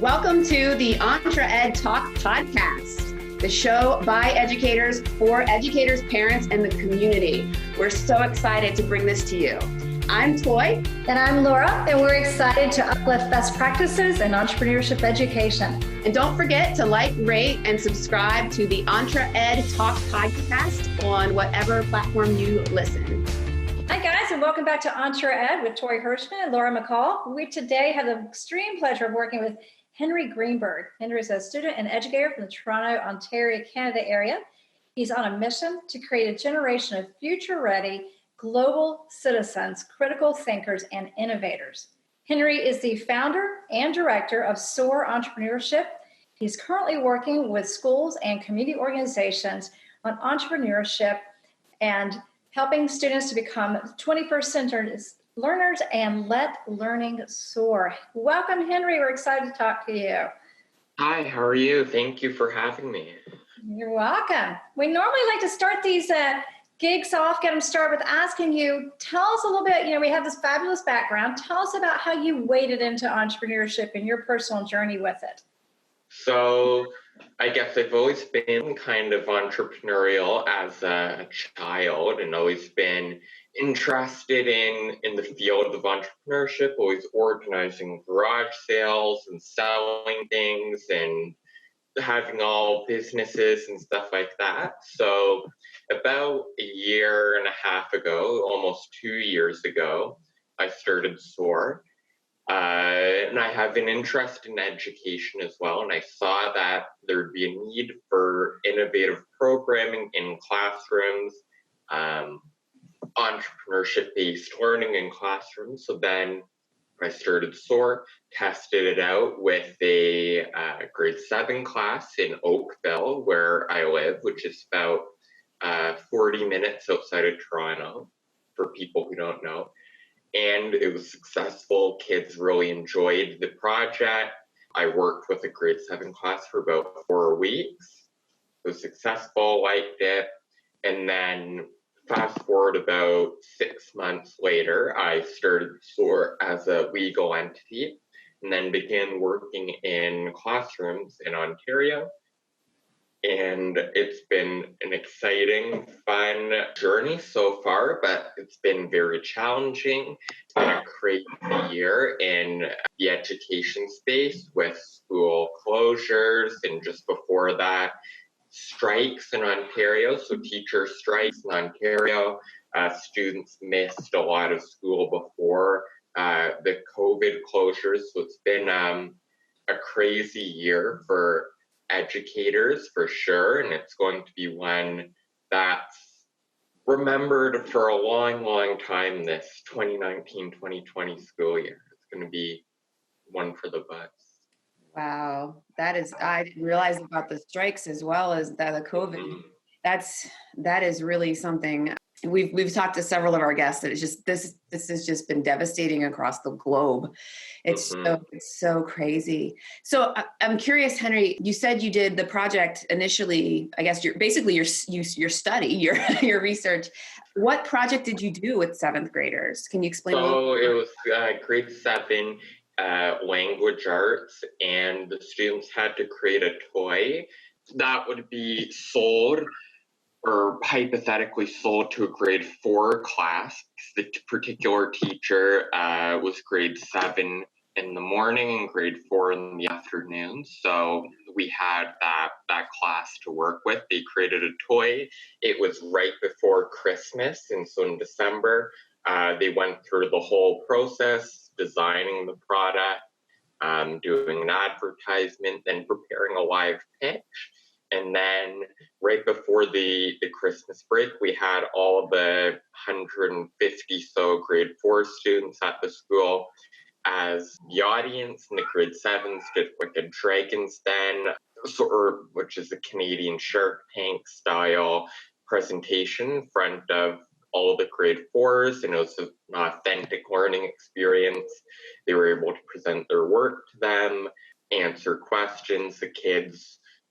Welcome to the EntreEd Talk podcast, the show by educators for educators, parents, and the community. We're so excited to bring this to you. I'm Toi. And I'm Laura, and we're excited to uplift best practices in entrepreneurship education. And don't forget to like, rate, and subscribe to the EntreEd Talk podcast on whatever platform you listen. Hi guys, and welcome back to EntreEd with Tori Hirschman and Laura McCall. We today have the extreme pleasure of working with Henry Greenberg. Henry is a student and educator from the Toronto, Ontario, Canada area. He's on a mission to create a generation of future-ready global citizens, critical thinkers, and innovators. Henry is the founder and director of SOAR Entrepreneurship. He's currently working with schools and community organizations on entrepreneurship and helping students to become 21st century learners and let learning soar. Welcome, Henry. We're excited to talk to you. Hi, how are you? Thank you for having me. You're welcome. We normally like to start these gigs off, get them started with asking you, tell us a little bit, we have this fabulous background. Tell us about how you waded into entrepreneurship and your personal journey with it. So I guess I've always been kind of entrepreneurial as a child and always been interested in the field of entrepreneurship, always organizing garage sales and selling things and having all businesses and stuff like that. So about a year and a half ago, almost 2 years ago, I started SOAR. And I have an interest in education as well. And I saw that there'd be a need for innovative programming in classrooms, entrepreneurship-based learning in classrooms. So then I started SOAR, tested it out with a grade 7 class in Oakville, where I live, which is about 40 minutes outside of Toronto, for people who don't know. And it was successful. Kids really enjoyed the project. I worked with a grade 7 class for about 4 weeks. It was successful, liked it. And then fast forward about 6 months later, I started SOAR as a legal entity and then began working in classrooms in Ontario. And it's been an exciting, fun journey so far, but it's been very challenging. It's been a crazy year in the education space with school closures, and just before that, strikes in Ontario, so teacher strikes in Ontario. Students missed a lot of school before the COVID closures, so it's been a crazy year for educators for sure, and it's going to be one that's remembered for a long, long time this 2019-2020 school year. It's going to be one for the books. Wow, I didn't realize about the strikes as well as the COVID. Mm-hmm. That is really something. We've talked to several of our guests that it's just this has just been devastating across the globe. It's so crazy. So I'm curious, Henry. You said you did the project initially. I guess your study, your research. What project did you do with 7th graders? Can you explain? So it was grade 7 language arts, and the students had to create a toy that would be sold, or hypothetically sold, to a grade 4 class. The particular teacher was grade 7 in the morning and grade 4 in the afternoon. So we had that class to work with. They created a toy. It was right before Christmas, and so in December, they went through the whole process, designing the product, doing an advertisement, then preparing a live pitch. And then right before the Christmas break, we had all of the 150 so grade 4 students at the school as the audience, and the grade 7s did like a Dragon's Den, which is a Canadian Shark Tank style presentation in front of all of the grade 4s, and it was an authentic learning experience. They were able to present their work to them, answer questions.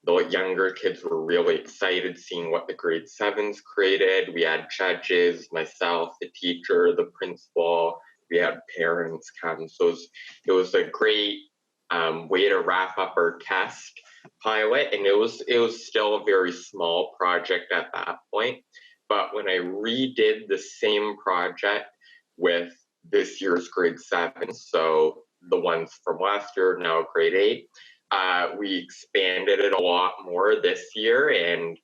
The younger kids were really excited seeing what the grade 7s created. We had judges, myself, the teacher, the principal. We had parents come. So it was a great way to wrap up our test pilot, and it was still a very small project at that point. But when I redid the same project with this year's grade 7, so the ones from last year, now grade 8, we expanded it a lot more this year, and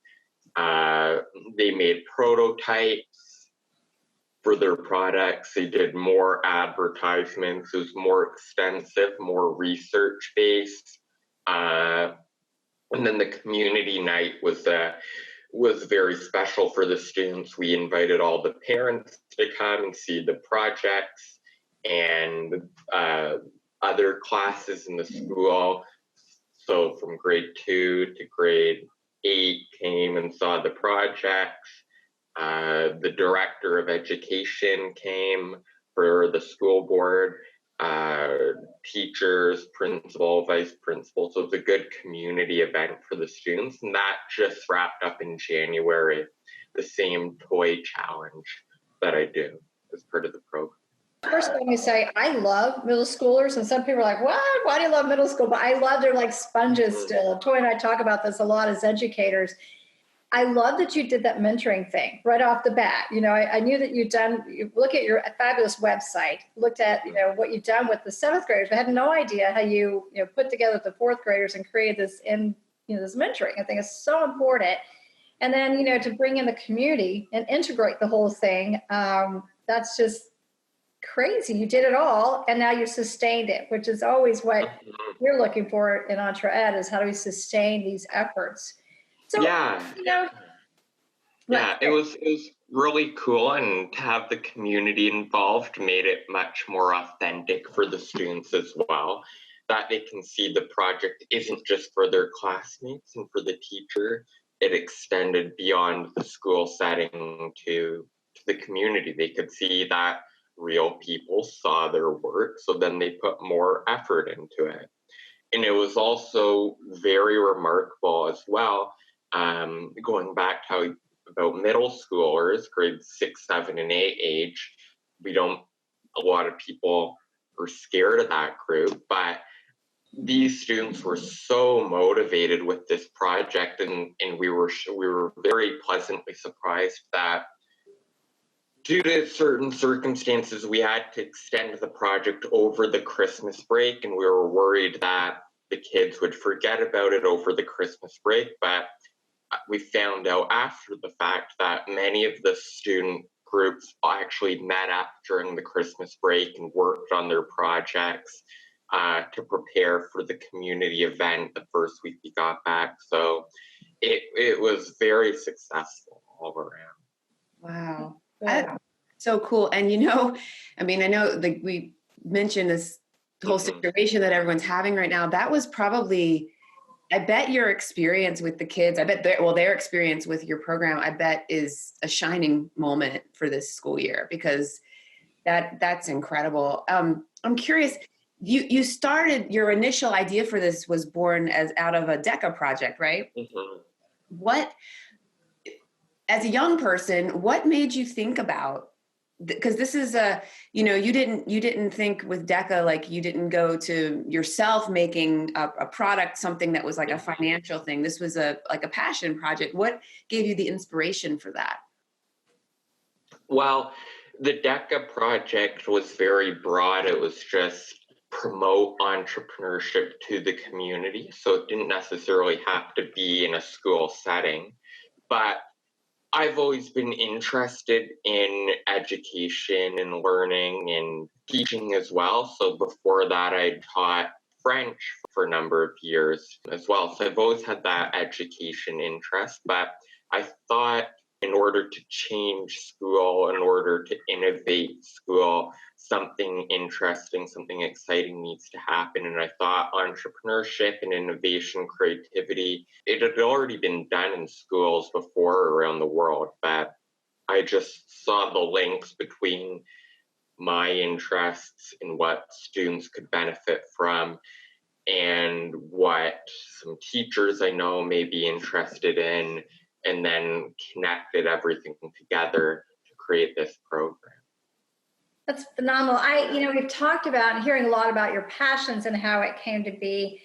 they made prototypes for their products. They did more advertisements. It was more extensive, more research-based. And then the community night was very special for the students. We invited all the parents to come and see the projects, and other classes in the school. So from grade 2 to grade 8 came and saw the projects. The director of education came for the school board, teachers, principal, vice principal. So it was a good community event for the students. And that just wrapped up in January, the same toy challenge that I do as part of the program. First, let me say, I love middle schoolers, and some people are like, what? Why do you love middle school? But I love they're like sponges still. Toi and I talk about this a lot as educators. I love that you did that mentoring thing right off the bat. You know, I knew that you look at your fabulous website, looked at, what you've done with the 7th graders. I had no idea how you put together the 4th graders and created this this mentoring. I think it's so important. And then, to bring in the community and integrate the whole thing, that's just crazy. You did it all, and now you sustained it, which is always what we're looking for in EntreEd, is how do we sustain these efforts? So, it was really cool, and to have the community involved made it much more authentic for the students as well, that they can see the project isn't just for their classmates and for the teacher. It extended beyond the school setting to the community. They could see that real people saw their work, so then they put more effort into it. And it was also very remarkable as well, going back to about middle schoolers, grades 6, 7, and 8 age. A lot of people are scared of that group, but these students were so motivated with this project, and we were very pleasantly surprised that due to certain circumstances, we had to extend the project over the Christmas break, and we were worried that the kids would forget about it over the Christmas break. But we found out after the fact that many of the student groups actually met up during the Christmas break and worked on their projects to prepare for the community event the first week we got back. So it was very successful all around. Wow. That's so cool. And I know we mentioned this whole situation that everyone's having right now. That was probably, I bet your experience with the kids, their experience with your program, I bet is a shining moment for this school year, because that's incredible. I'm curious, you started, your initial idea for this was born out of a DECA project, right? Mm-hmm. What, as a young person, what made you think about, because this is you didn't think with DECA, like you didn't go to yourself making a product, something that was like a financial thing. This was a passion project. What gave you the inspiration for that? Well, the DECA project was very broad. It was just promote entrepreneurship to the community. So it didn't necessarily have to be in a school setting, but I've always been interested in education and learning and teaching as well. So before that, I taught French for a number of years as well. So I've always had that education interest, but I thought in order to change school, in order to innovate school, something interesting, something exciting needs to happen. And I thought entrepreneurship and innovation, creativity, it had already been done in schools before around the world, but I just saw the links between my interests and what students could benefit from and what some teachers I know may be interested in, and then connected everything together to create this program. That's phenomenal. We've talked about and hearing a lot about your passions and how it came to be.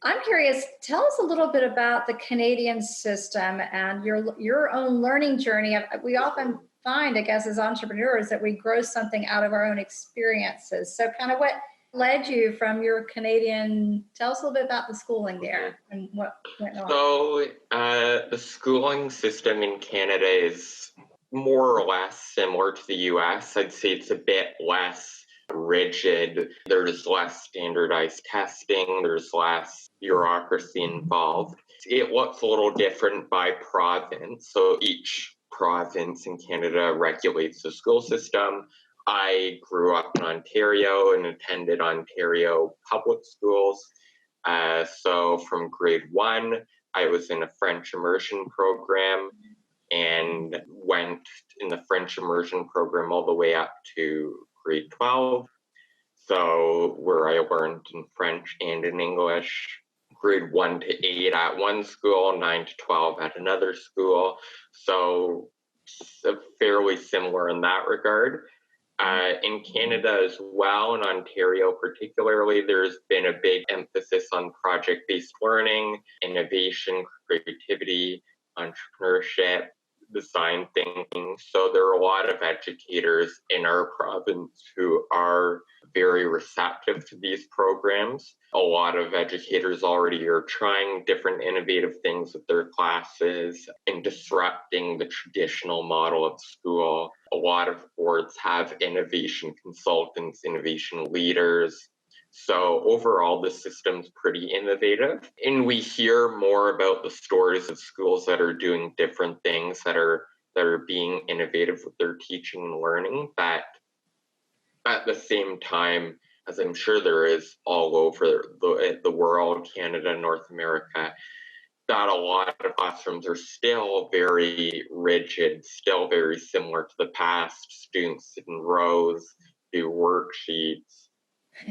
I'm curious, tell us a little bit about the Canadian system and your own learning journey. We often find, I guess, as entrepreneurs that we grow something out of our own experiences. So kind of what led you from your Canadian, tell us a little bit about the schooling there and what went on. So the schooling system in Canada is more or less similar to the US. I'd say it's a bit less rigid. There's less standardized testing. There's less bureaucracy involved. It looks a little different by province. So each province in Canada regulates the school system. I grew up in Ontario and attended Ontario public schools. So from grade 1, I was in a French immersion program and went in the French immersion program all the way up to grade 12. So where I learned in French and in English, grade 1 to 8 at one school, 9 to 12 at another school. So fairly similar in that regard. In Canada as well, in Ontario particularly, there's been a big emphasis on project-based learning, innovation, creativity, entrepreneurship, design thinking. So there are a lot of educators in our province who are very receptive to these programs. A lot of educators already are trying different innovative things with their classes and disrupting the traditional model of school. A lot of boards have innovation consultants, innovation leaders. So overall, the system's pretty innovative. And we hear more about the stories of schools that are doing different things, that are being innovative with their teaching and learning. But at the same time, as I'm sure there is all over the world, Canada, North America, that a lot of classrooms are still very rigid, still very similar to the past. Students sit in rows, do worksheets,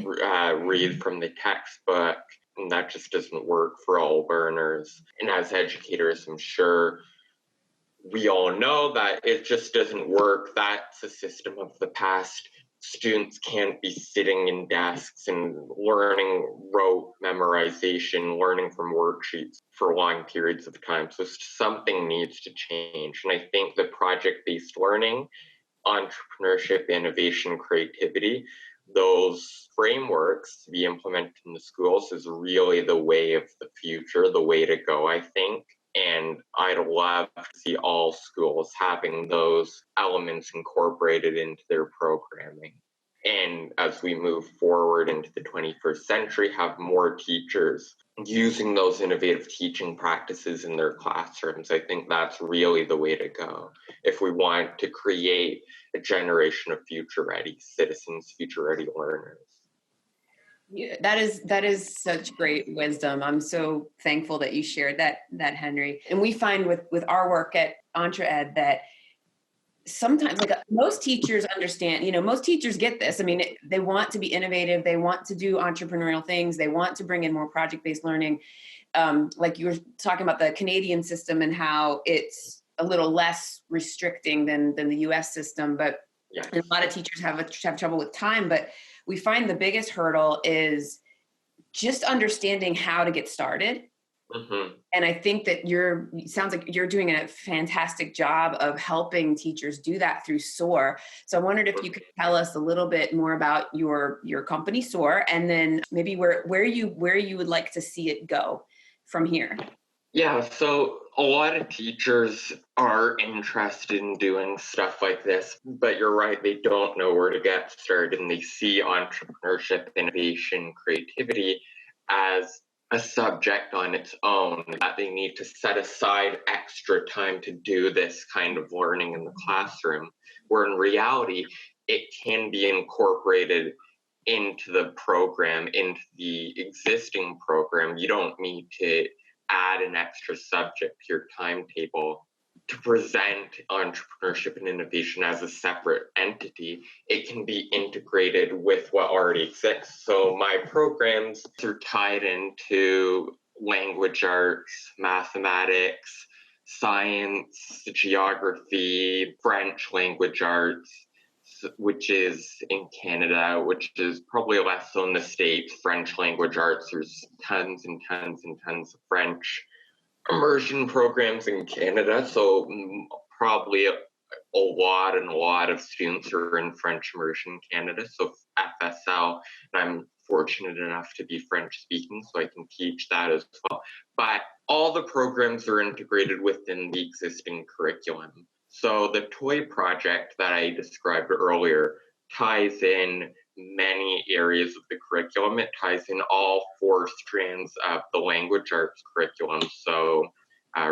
read from the textbook, and that just doesn't work for all learners. And as educators, I'm sure we all know that it just doesn't work. That's a system of the past. Students can't be sitting in desks and learning rote memorization, learning from worksheets for long periods of time. So something needs to change. And I think the project-based learning, entrepreneurship, innovation, creativity, those frameworks to be implemented in the schools is really the way of the future, the way to go, I think. And I'd love to see all schools having those elements incorporated into their programming. And as we move forward into the 21st century, have more teachers using those innovative teaching practices in their classrooms. I think that's really the way to go if we want to create a generation of future-ready citizens, future-ready learners. Yeah, that is such great wisdom. I'm so thankful that you shared that Henry. And we find with our work at EntreEd that sometimes, like, most teachers understand, most teachers get this. I mean, they want to be innovative. They want to do entrepreneurial things. They want to bring in more project-based learning. Like you were talking about the Canadian system and how it's a little less restricting than the US system, but yeah. A lot of teachers have trouble with time, but we find the biggest hurdle is just understanding how to get started. Mm-hmm. And I think that it sounds like you're doing a fantastic job of helping teachers do that through SOAR. So I wondered if you could tell us a little bit more about your company SOAR, and then maybe where you would like to see it go from here. Yeah, so a lot of teachers are interested in doing stuff like this, but you're right, they don't know where to get started, and they see entrepreneurship, innovation, creativity as a subject on its own, that they need to set aside extra time to do this kind of learning in the classroom, where in reality, it can be incorporated into the program, into the existing program. You don't need to add an extra subject to your timetable to present entrepreneurship and innovation as a separate entity. It can be integrated with what already exists. So my programs are tied into language arts, mathematics, science, geography, French language arts. which is in Canada, which is probably less so in the States. French language arts, there's tons and tons and tons of French immersion programs in Canada. So probably a lot of students are in French immersion in Canada. So FSL, and I'm fortunate enough to be French speaking, so I can teach that as well. But all the programs are integrated within the existing curriculum. So the Toi project that I described earlier ties in many areas of the curriculum. It ties in all 4 strands of the language arts curriculum. So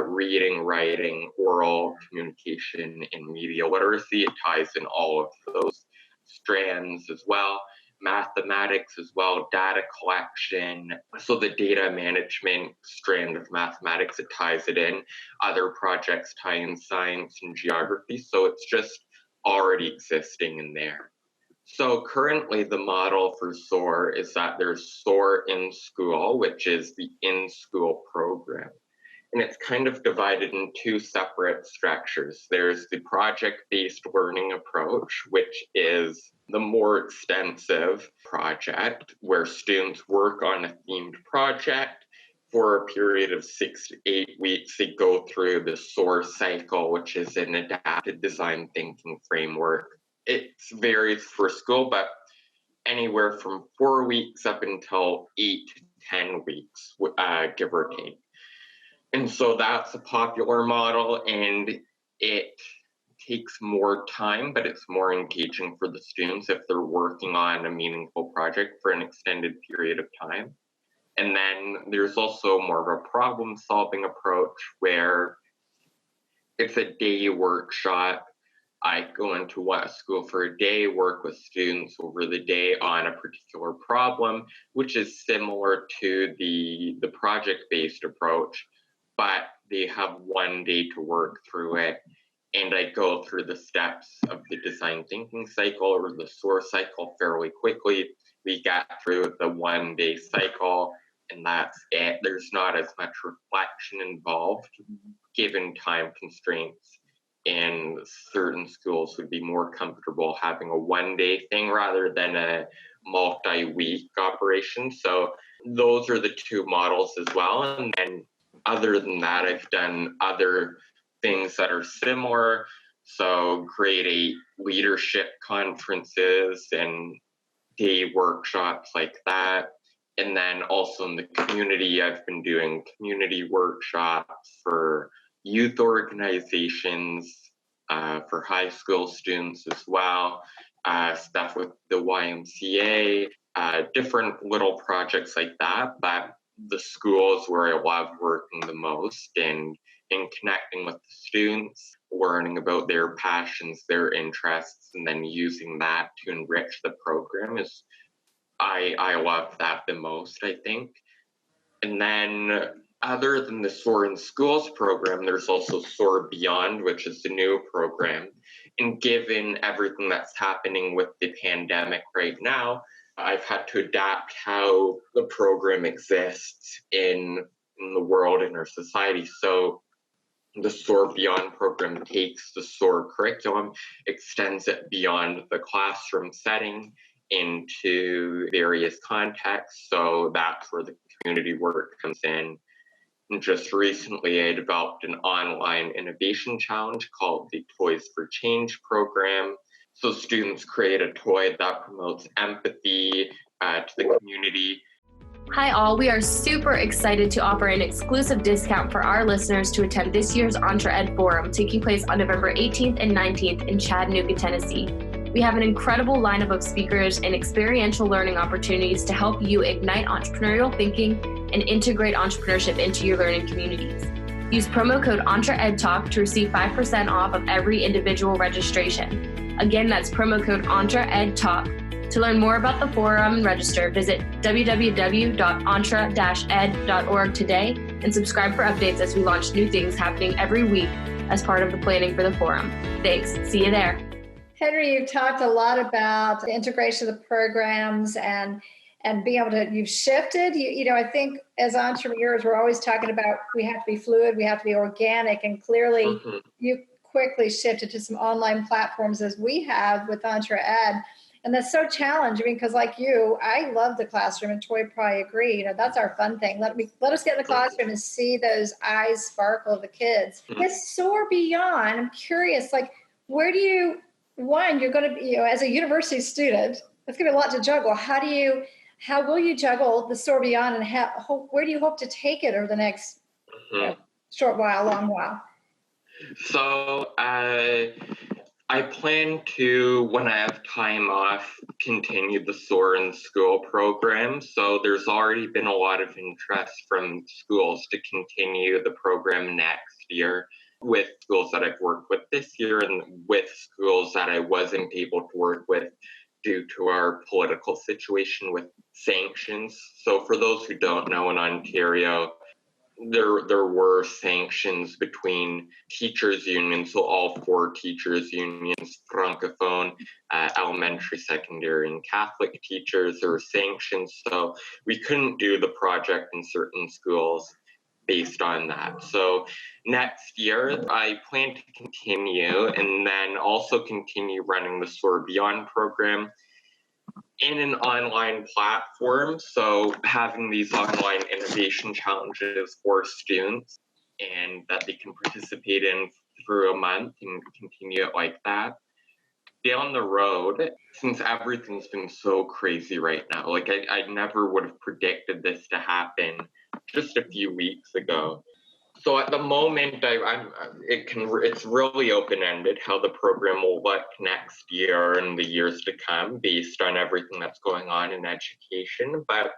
reading, writing, oral communication, and media literacy. It ties in all of those strands as well. Mathematics as well, data collection. So the data management strand of mathematics, it ties it in. Other projects tie in science and geography. So it's just already existing in there. So currently the model for SOAR is that there's SOAR in school, which is the in-school program. And it's kind of divided in 2 separate structures. There's the project-based learning approach, which is the more extensive project where students work on a themed project for a period of 6 to 8 weeks. They go through the SOAR cycle, which is an adapted design thinking framework. It varies for school, but anywhere from 4 weeks up until 8 to 10 weeks, give or take. And so that's a popular model, and it takes more time, but it's more engaging for the students if they're working on a meaningful project for an extended period of time. And then there's also more of a problem-solving approach where it's a day workshop. I go into a school for a day, work with students over the day on a particular problem, which is similar to the project-based approach, but they have 1 day to work through it. And I go through the steps of the design thinking cycle or the SOAR cycle fairly quickly. We get through the 1 day cycle, and that's it. There's not as much reflection involved, given time constraints. And certain schools would be more comfortable having a 1 day thing rather than a multi-week operation. So those are the 2 models as well. And then other than that, I've done other things that are similar. So grade 8 leadership conferences and day workshops like that. And then also in the community, I've been doing community workshops for youth organizations, for high school students as well, stuff with the YMCA, different little projects like that. But the schools where I love working the most and in connecting with the students, learning about their passions, their interests, and then using that to enrich the program is, I love that the most, I think. And then other than the SOAR in Schools program, there's also SOAR Beyond, which is the new program. And given everything that's happening with the pandemic right now, I've had to adapt how the program exists in the world, in our society. So the SOAR Beyond program takes the SOAR curriculum, extends it beyond the classroom setting into various contexts. So that's where the community work comes in. And just recently, I developed an online innovation challenge called the Toys for Change program. So students create a toy that promotes empathy to the community. Hi all, we are super excited to offer an exclusive discount for our listeners to attend this year's EntreEd Forum taking place on November 18th and 19th in Chattanooga, Tennessee. We have an incredible lineup of speakers and experiential learning opportunities to help you ignite entrepreneurial thinking and integrate entrepreneurship into your learning communities. Use promo code EntreEd Talk to receive 5% off of every individual registration. Again, that's promo code EntreEd Talk. To learn more about the forum and register, visit www.entre-ed.org today and subscribe for updates as we launch new things happening every week as part of the planning for the forum. Thanks. See you there. Henry, you've talked a lot about the integration of the programs and being able to, you've shifted. You know, I think as entrepreneurs, we're always talking about we have to be fluid, we have to be organic, and clearly you quickly shifted to some online platforms as we have with EntreEd. And that's so challenging because like you, I love the classroom, and Toi probably agree. That's our fun thing. Let us get in the classroom and see those eyes sparkle of the kids. With SOAR Beyond, I'm curious, like, where do you, you're going to be, as a university student, that's going to be a lot to juggle. How will you juggle the SOAR Beyond, and where do you hope to take it over the next short while, long while? So I plan to, when I have time off, continue the SOAR in School program. So there's already been a lot of interest from schools to continue the program next year, with schools that I've worked with this year and with schools that I wasn't able to work with due to our political situation with sanctions. So for those who don't know, in Ontario, there were sanctions between teachers' unions, so all 4 teachers' unions, Francophone, elementary, secondary, and Catholic teachers. There were sanctions, so we couldn't do the project in certain schools based on that. So next year, I plan to continue and then also continue running the SOAR Beyond program in an online platform. So having these online innovation challenges for students and that they can participate in through a month and continue it like that. Down the road, since everything's been so crazy right now, like I never would have predicted this to happen just a few weeks ago. So at the moment, it's really open-ended how the program will look next year and the years to come based on everything that's going on in education. But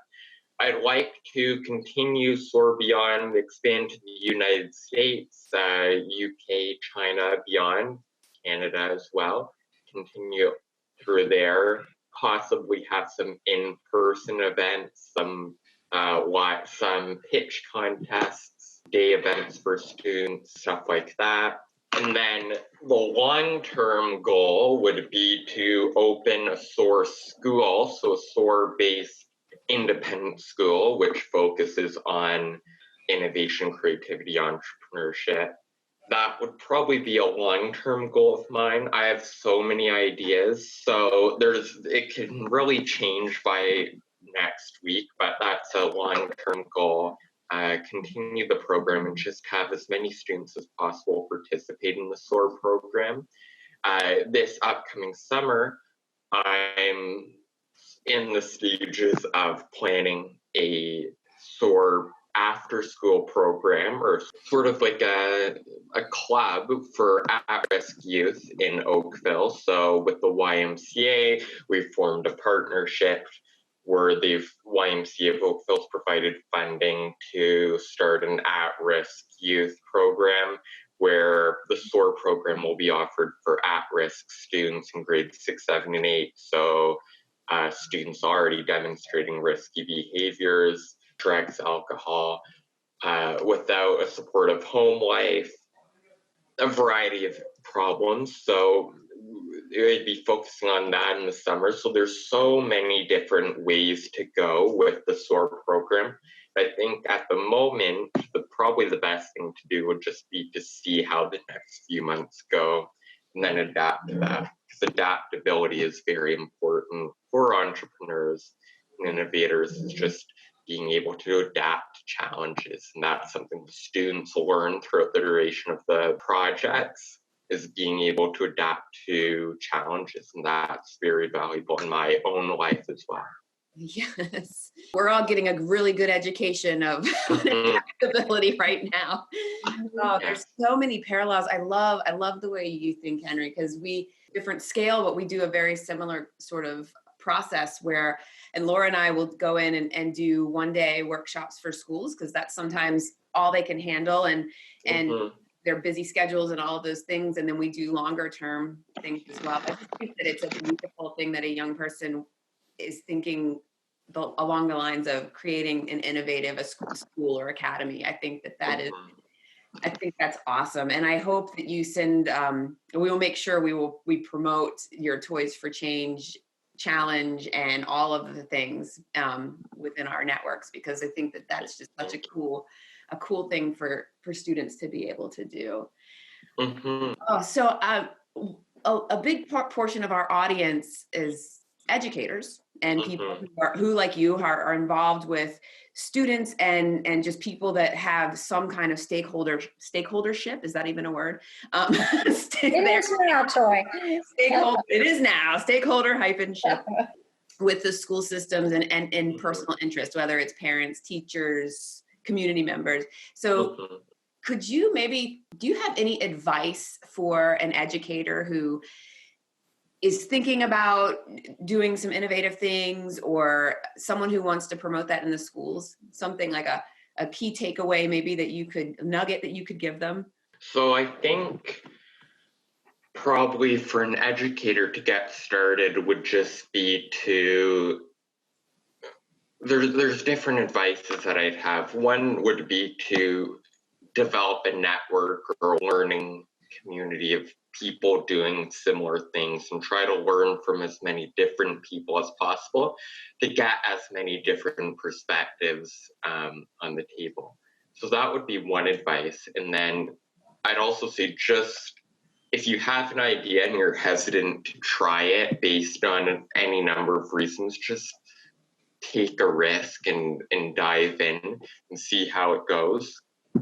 I'd like to continue SOAR Beyond, expand to the United States, UK, China, beyond, Canada as well. Continue through there, possibly have some in-person events, some pitch contests, day events for students, stuff like that. And then the long-term goal would be to open a SOAR school, so a SOAR-based independent school, which focuses on innovation, creativity, entrepreneurship. That would probably be a long-term goal of mine. I have so many ideas, so it can really change by next week, but that's a long-term goal. Continue the program and just have as many students as possible participate in the SOAR program. This upcoming summer, I'm in the stages of planning a SOAR after-school program, or sort of like a club for at-risk youth in Oakville. So with the YMCA, we've formed a partnership where the YMCA of Oakville's provided funding to start an at-risk youth program where the SOAR program will be offered for at-risk students in grades 6, 7, and 8. So students already demonstrating risky behaviors, drugs, alcohol, without a supportive home life, a variety of problems. So it would be focusing on that in the summer. So there's so many different ways to go with the SOAR program. I think at the moment, probably the best thing to do would just be to see how the next few months go and then adapt to that. Because adaptability is very important for entrepreneurs and innovators. It's just being able to adapt to challenges. And that's something the students learn throughout the duration of the projects, is being able to adapt to challenges. And that's very valuable in my own life as well. Yes. We're all getting a really good education of adaptability right now. Oh, there's so many parallels. I love the way you think, Henry, because we different scale, but we do a very similar sort of process where, and Laura and I will go in and do one-day workshops for schools, because that's sometimes all they can handle, and their busy schedules and all of those things. And then we do longer term things as well. I just think that it's a beautiful thing that a young person is thinking along the lines of creating an innovative a school or academy. I think I think that's awesome. And I hope that you send, we will make sure we promote your Toys for Change challenge and all of the things within our networks, because I think that is just such a cool thing for students to be able to do. Mm-hmm. Oh, so a big portion of our audience is educators and people who like you are involved with students and just people that have some kind of stakeholdership. Is that even a word? It is now, Toi. It is now stakeholder-ship with the school systems and in personal interest, whether it's parents, teachers, community members. So could you do you have any advice for an educator who is thinking about doing some innovative things, or someone who wants to promote that in the schools? Something like a key takeaway maybe nugget that you could give them? So I think probably for an educator to get started would just be there's different advices that I'd have. One would be to develop a network or a learning community of people doing similar things and try to learn from as many different people as possible to get as many different perspectives on the table. So that would be one advice. And then I'd also say, just if you have an idea and you're hesitant to try it based on any number of reasons, just take a risk and dive in and see how it goes.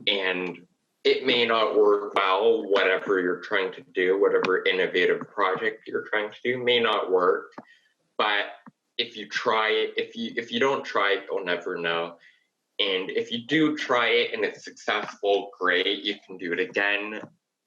And it may not work well, whatever you're trying to do, whatever innovative project you're trying to do may not work. But if you try it, if you don't try it, you'll never know. And if you do try it and it's successful, great, you can do it again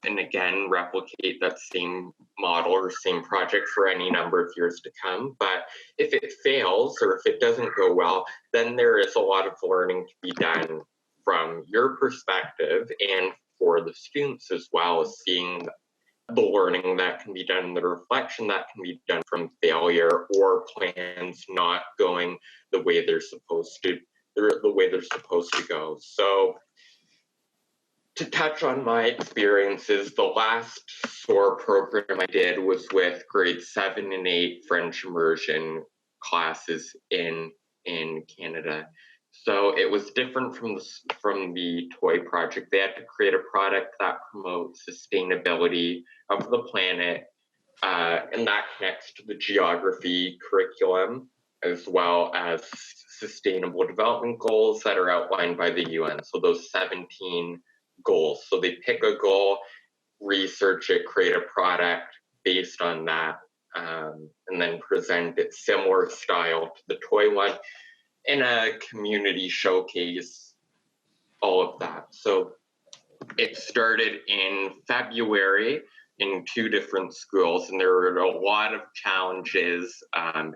and again, replicate that same model or same project for any number of years to come. But if it fails or if it doesn't go well, then there is a lot of learning to be done from your perspective and for the students as well, as seeing the learning that can be done, the reflection that can be done from failure or plans not going the way they're supposed to go. So to touch on my experiences, the last SOAR program I did was with grade 7 and 8 French immersion classes in Canada. So it was different from the Toi project. They had to create a product that promotes sustainability of the planet, and that connects to the geography curriculum, as well as sustainable development goals that are outlined by the UN. So those 17 goals. So they pick a goal, research it, create a product based on that, and then present it similar style to the Toi one in a community showcase, all of that. So it started in February in 2 different schools, and there were a lot of challenges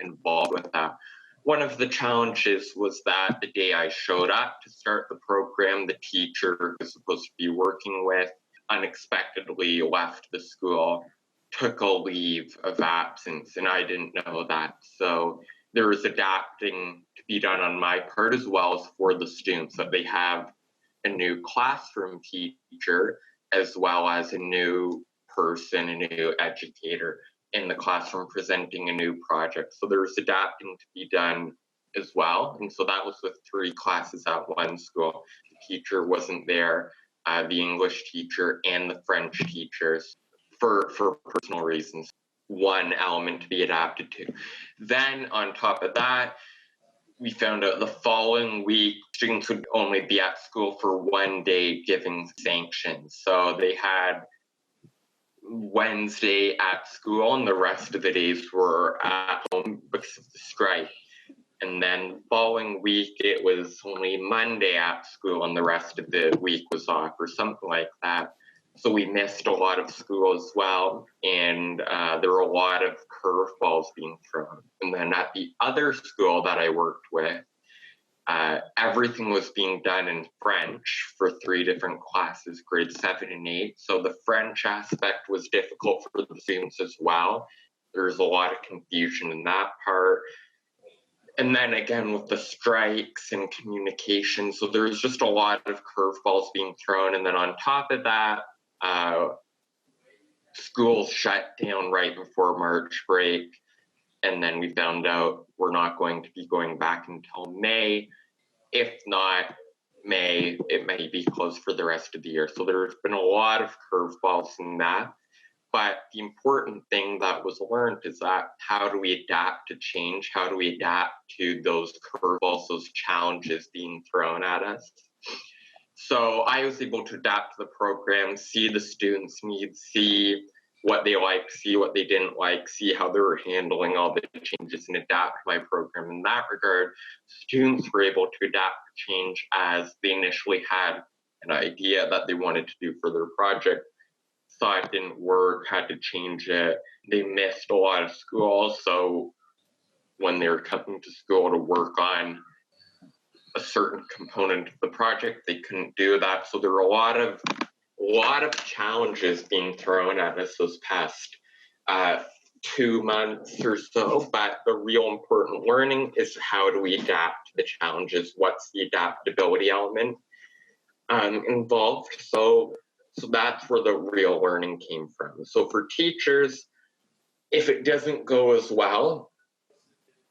involved with that. One of the challenges was that the day I showed up to start the program, the teacher who was supposed to be working with unexpectedly left the school, took a leave of absence, and I didn't know that. So there was adapting to be done on my part as well as for the students, that they have a new classroom teacher as well as a new person, a new educator in the classroom presenting a new project. So there was adapting to be done as well. And so that was with 3 classes at one school. The teacher wasn't there, the English teacher and the French teachers for personal reasons. One element to be adapted to. Then on top of that, we found out the following week, students would only be at school for 1 day giving sanctions. So they had Wednesday at school and the rest of the days were at home because of the strike. And then the following week, it was only Monday at school and the rest of the week was off or something like that. So we missed a lot of school as well, and there were a lot of curveballs being thrown. And then at the other school that I worked with, everything was being done in French for 3 different classes, grades 7 and 8. So the French aspect was difficult for the students as well. There's a lot of confusion in that part. And then again with the strikes and communication, so there's just a lot of curveballs being thrown. And then on top of that, schools shut down right before March break. And then we found out we're not going to be going back until May, if not it may be closed for the rest of the year. So there's been a lot of curveballs in that. But the important thing that was learned is that how do we adapt to change? How do we adapt to those curveballs, those challenges being thrown at us? So I was able to adapt to the program, see the students' needs, see what they liked, see what they didn't like, see how they were handling all the changes, and adapt my program in that regard. Students were able to adapt to change as they initially had an idea that they wanted to do for their project, saw it didn't work, had to change it. They missed a lot of school, so when they were coming to school to work on a certain component of the project, they couldn't do that. So there were a lot of challenges being thrown at us those past 2 months or so. But the real important learning is how do we adapt to the challenges? What's the adaptability element involved? So that's where the real learning came from. So for teachers, if it doesn't go as well,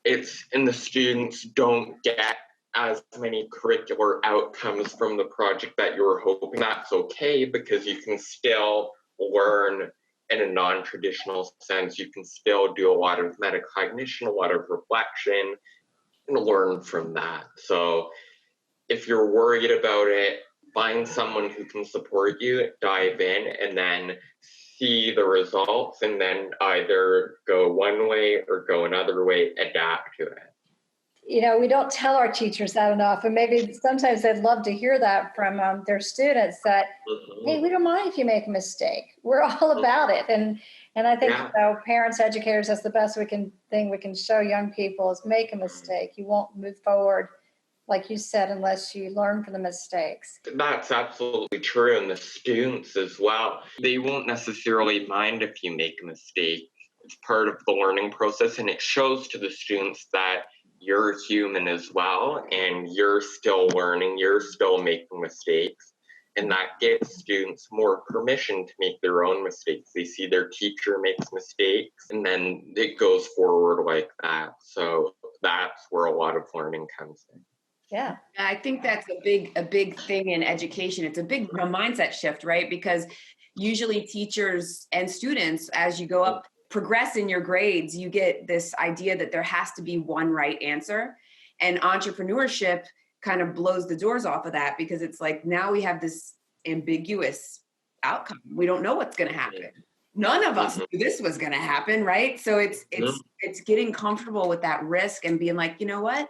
and the students don't get as many curricular outcomes from the project that you were hoping, that's okay, because you can still learn in a non-traditional sense. You can still do a lot of metacognition, a lot of reflection, and learn from that. So if you're worried about it, find someone who can support you, dive in, and then see the results, and then either go one way or go another way, adapt to it. We don't tell our teachers that enough, and maybe sometimes they'd love to hear that from their students that, hey, we don't mind if you make a mistake. We're all about it. And I think parents, educators, that's the best thing we can show young people is make a mistake. You won't move forward, like you said, unless you learn from the mistakes. That's absolutely true. And the students as well, they won't necessarily mind if you make a mistake. It's part of the learning process, and it shows to the students that you're human as well, and you're still learning, you're still making mistakes. And that gives students more permission to make their own mistakes. They see their teacher makes mistakes, and then it goes forward like that. So that's where a lot of learning comes in. Yeah. I think that's a big thing in education. It's a big mindset shift, right? Because usually teachers and students, as you go up, progress in your grades, you get this idea that there has to be one right answer. And entrepreneurship kind of blows the doors off of that, because it's like, now we have this ambiguous outcome. We don't know what's going to happen. None of us knew this was going to happen, right? So it's getting comfortable with that risk and being like, you know what?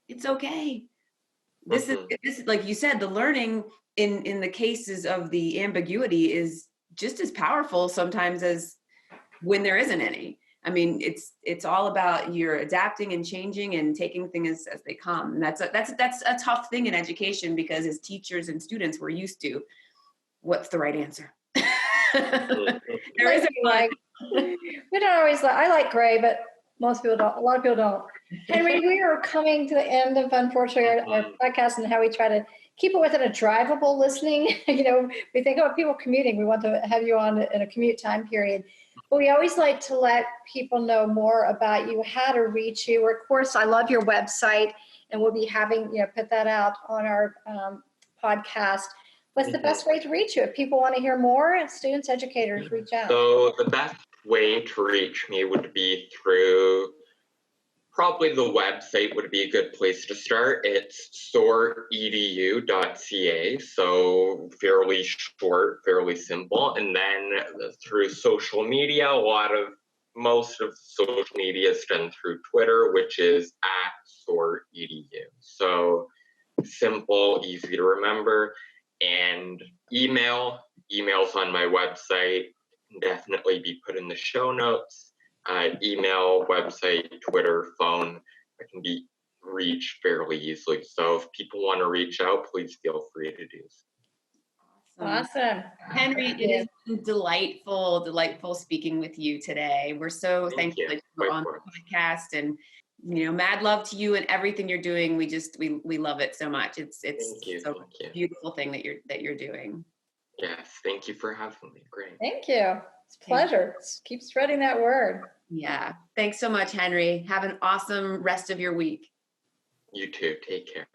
It's okay. This is like you said, the learning in the cases of the ambiguity is just as powerful sometimes as when there isn't any. I mean, it's all about you're adapting and changing and taking things as they come. And that's a tough thing in education, because as teachers and students, we're used to what's the right answer. There isn't one. We don't always I like gray, but most people don't. A lot of people don't. Henry, we are coming to the end of, unfortunately, our podcast, and how we try to keep it within a drivable listening. We think about people commuting. We want to have you on in a commute time period. But we always like to let people know more about you, how to reach you. Of course, I love your website, and we'll be having, put that out on our podcast. What's the best way to reach you? If people want to hear more, students, educators, reach out. So the best way to reach me would be through, probably the website would be a good place to start. It's soaredu.ca, so fairly short, fairly simple. And then through social media, most of social media is done through Twitter, which is @soaredu. So simple, easy to remember. And emails on my website can definitely be put in the show notes. Email, website, Twitter, phone, I can be reached fairly easily. So if people want to reach out, please feel free to do so. Awesome. Henry, it has been delightful speaking with you today. We're so thankful that you're on the podcast, and mad love to you and everything you're doing. We love it so much. It's so beautiful thing that you're doing. Yes, thank you for having me. Great. Thank you. It's a pleasure. Keep spreading that word. Yeah. Thanks so much, Henry. Have an awesome rest of your week. You too. Take care.